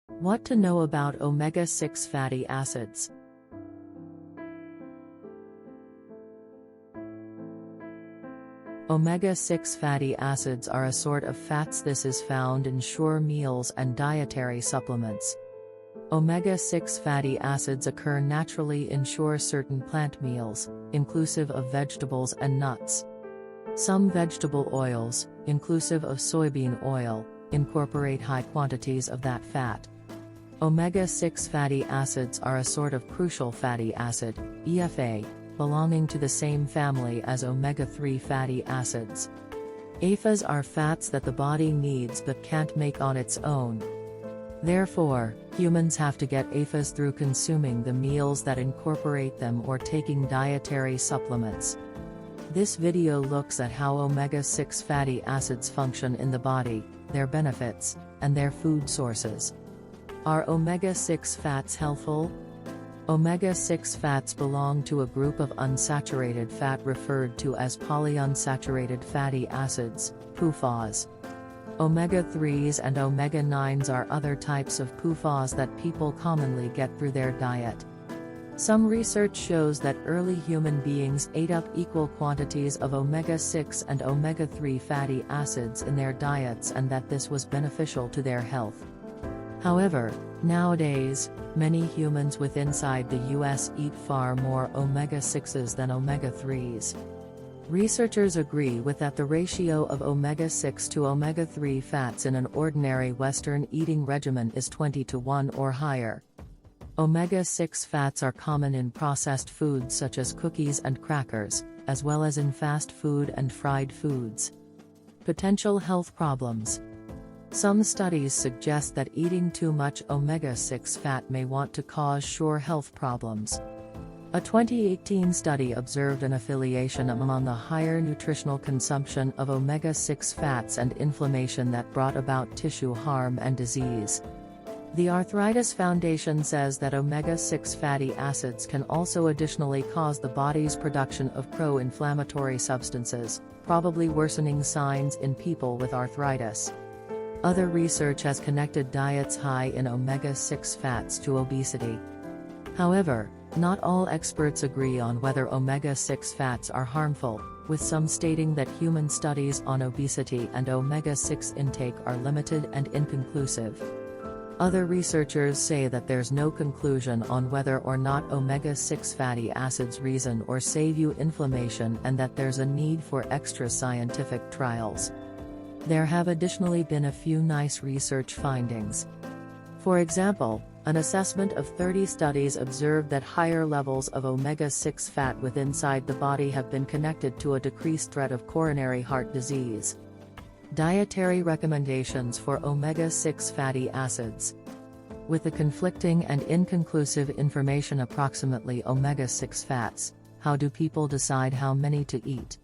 What to know about omega-6 fatty acids. Omega-6 fatty acids are a sort of fats. This is found in sure meals and dietary supplements. Omega-6 fatty acids occur naturally in certain plant meals, inclusive of vegetables and nuts. Some vegetable oils, inclusive of soybean oil, incorporate high quantities of that fat. Omega-6 fatty acids are a sort of crucial fatty acid, EFA, belonging to the same family as omega-3 fatty acids. AFAs are fats that the body needs but can't make on its own. Therefore, humans have to get AFAs through consuming the meals that incorporate them or taking dietary supplements. This video looks at how omega-6 fatty acids function in the body, their benefits, and their food sources. Are omega-6 fats helpful? Omega-6 fats belong to a group of unsaturated fat referred to as polyunsaturated fatty acids, PUFAs. Omega-3s and omega-9s are other types of PUFAs that people commonly get through their diet. Some research shows that early human beings ate up equal quantities of omega-6 and omega-3 fatty acids in their diets and that this was beneficial to their health. However, nowadays, many humans inside the US eat far more omega-6s than omega-3s. Researchers agree with that the ratio of omega-6 to omega-3 fats in an ordinary Western eating regimen is 20:1 or higher. Omega-6 fats are common in processed foods such as cookies and crackers, as well as in fast food and fried foods. Potential health problems. Some studies suggest that eating too much omega-6 fat may want to cause health problems. A 2018 study observed an affiliation among the higher nutritional consumption of omega-6 fats and inflammation that brought about tissue harm and disease. The Arthritis Foundation says that omega-6 fatty acids can also additionally cause the body's production of pro-inflammatory substances, probably worsening signs in people with arthritis. Other research has connected diets high in omega-6 fats to obesity. However, not all experts agree on whether omega-6 fats are harmful, with some stating that human studies on obesity and omega-6 intake are limited and inconclusive. Other researchers say that there's no conclusion on whether or not omega-6 fatty acids reason or save you inflammation and that there's a need for extra scientific trials. There have additionally been a few nice research findings. For example, an assessment of 30 studies observed that higher levels of omega-6 fat inside the body have been connected to a decreased threat of coronary heart disease. Dietary recommendations for omega-6 fatty acids. With the conflicting and inconclusive information approximately omega-6 fats, how do people decide how many to eat?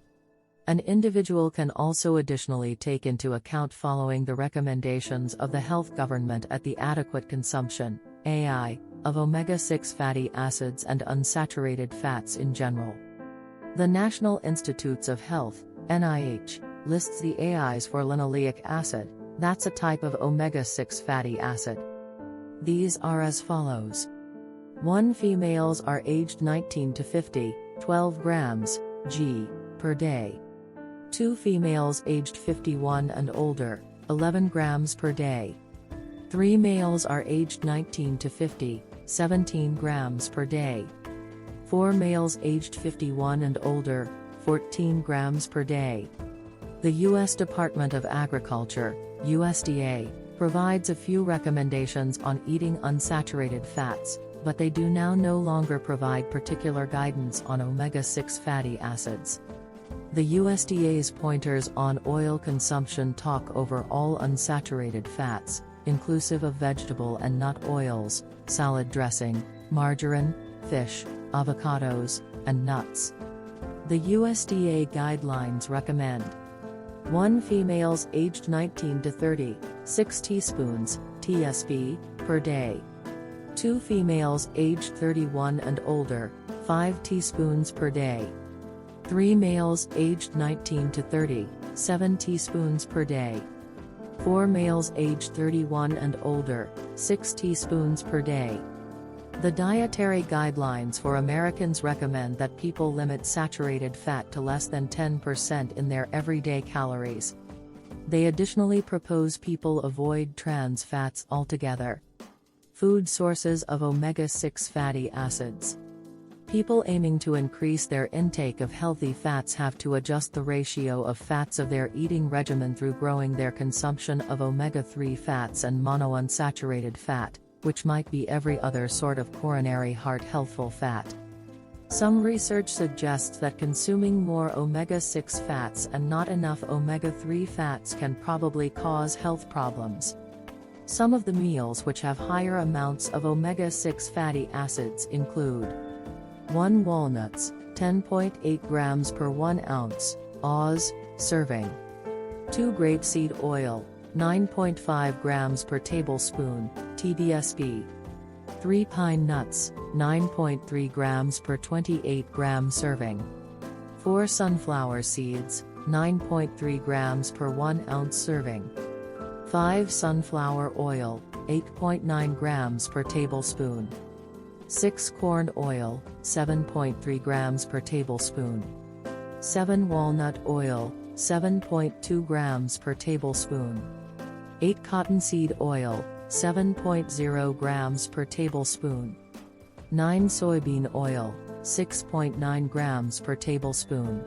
An individual can also additionally take into account following the recommendations of the health government at the adequate consumption, AI, of omega-6 fatty acids and unsaturated fats in general. The National Institutes of Health, NIH, lists the AIs for linoleic acid, that's a type of omega-6 fatty acid. These are as follows. 1. Females are aged 19 to 50, 12 grams, g, per day. 2. Females aged 51 and older, 11 grams per day. 3. Males are aged 19 to 50, 17 grams per day. 4. Males aged 51 and older, 14 grams per day. The U.S. Department of Agriculture, USDA, provides a few recommendations on eating unsaturated fats, but they do now no longer provide particular guidance on omega-6 fatty acids. The USDA's pointers on oil consumption talk over all unsaturated fats, inclusive of vegetable and nut oils, salad dressing, margarine, fish, avocados, and nuts. The USDA guidelines recommend 1. Females aged 19 to 30, 6 teaspoons, TSP, per day. 2. Females aged 31 and older, 5 teaspoons per day. 3. Males aged 19 to 30, 7 teaspoons per day. For males aged 31 and older, 6 teaspoons per day. The Dietary Guidelines for Americans recommend that people limit saturated fat to less than 10% in their everyday calories. They additionally propose people avoid trans fats altogether. Food sources of omega-6 fatty acids. People aiming to increase their intake of healthy fats have to adjust the ratio of fats of their eating regimen through growing their consumption of omega-3 fats and monounsaturated fat, which might be every other sort of coronary heart healthful fat. Some research suggests that consuming more omega-6 fats and not enough omega-3 fats can probably cause health problems. Some of the meals which have higher amounts of omega-6 fatty acids include 1 walnuts, 10.8 grams per 1 ounce, Oz, serving. 2 grapeseed oil, 9.5 grams per tablespoon, TDSP. 3 pine nuts, 9.3 grams per 28 gram serving. 4 sunflower seeds, 9.3 grams per 1 ounce serving. 5 sunflower oil, 8.9 grams per tablespoon. 6 corn oil, 7.3 grams per tablespoon. 7 walnut oil, 7.2 grams per tablespoon. 8 cottonseed oil, 7.0 grams per tablespoon. 9 soybean oil, 6.9 grams per tablespoon.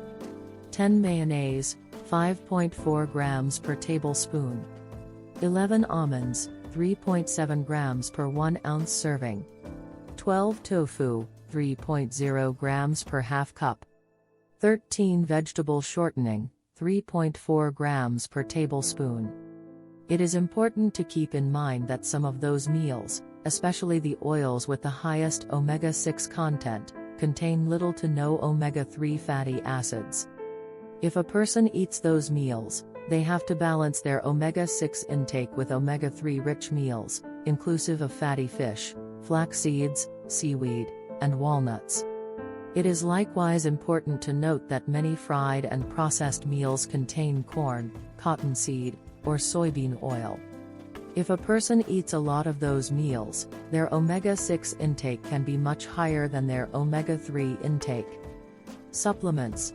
10 mayonnaise, 5.4 grams per tablespoon. 11 almonds, 3.7 grams per 1 ounce serving. 12 tofu, 3.0 grams per half cup. 13 vegetable shortening, 3.4 grams per tablespoon. It is important to keep in mind that some of those meals, especially the oils with the highest omega-6 content, contain little to no omega-3 fatty acids. If a person eats those meals, they have to balance their omega-6 intake with omega-3 rich meals, inclusive of fatty fish, flax seeds, seaweed, and walnuts. It is likewise important to note that many fried and processed meals contain corn, cottonseed, or soybean oil. If a person eats a lot of those meals, their omega-6 intake can be much higher than their omega-3 intake. Supplements.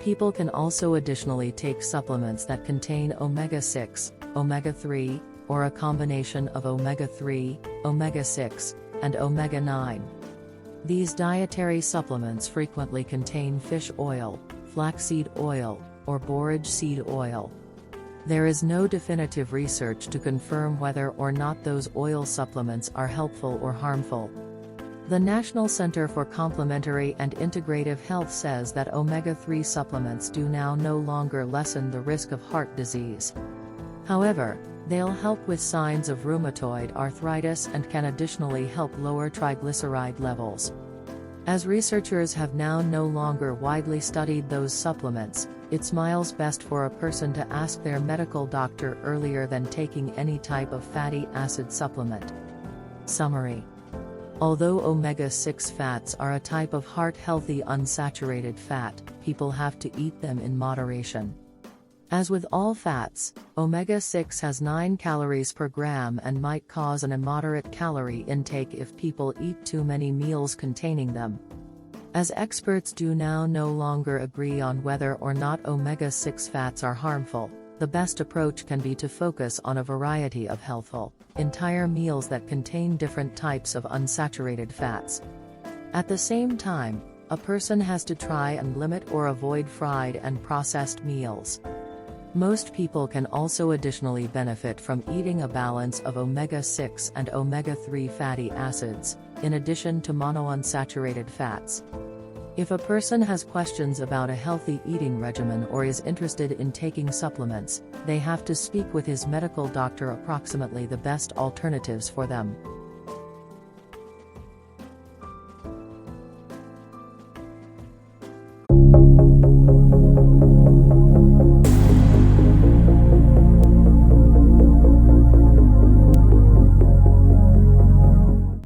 People can also additionally take supplements that contain omega-6, omega-3, or a combination of omega-3, omega-6, and omega-9. These dietary supplements frequently contain fish oil, flaxseed oil, or borage seed oil. There is no definitive research to confirm whether or not those oil supplements are helpful or harmful. The National Center for Complementary and Integrative Health says that omega-3 supplements do now no longer lessen the risk of heart disease. However, they'll help with signs of rheumatoid arthritis and can additionally help lower triglyceride levels. As researchers have now no longer widely studied those supplements, it's miles best for a person to ask their medical doctor earlier than taking any type of fatty acid supplement. Summary. Although omega-6 fats are a type of heart-healthy unsaturated fat, people have to eat them in moderation. As with all fats, omega-6 has 9 calories per gram and might cause an immoderate calorie intake if people eat too many meals containing them. As experts do now no longer agree on whether or not omega-6 fats are harmful, the best approach can be to focus on a variety of healthful, entire meals that contain different types of unsaturated fats. At the same time, a person has to try and limit or avoid fried and processed meals. Most people can also additionally benefit from eating a balance of omega-6 and omega-3 fatty acids, in addition to monounsaturated fats. If a person has questions about a healthy eating regimen or is interested in taking supplements, they have to speak with his medical doctor approximately the best alternatives for them.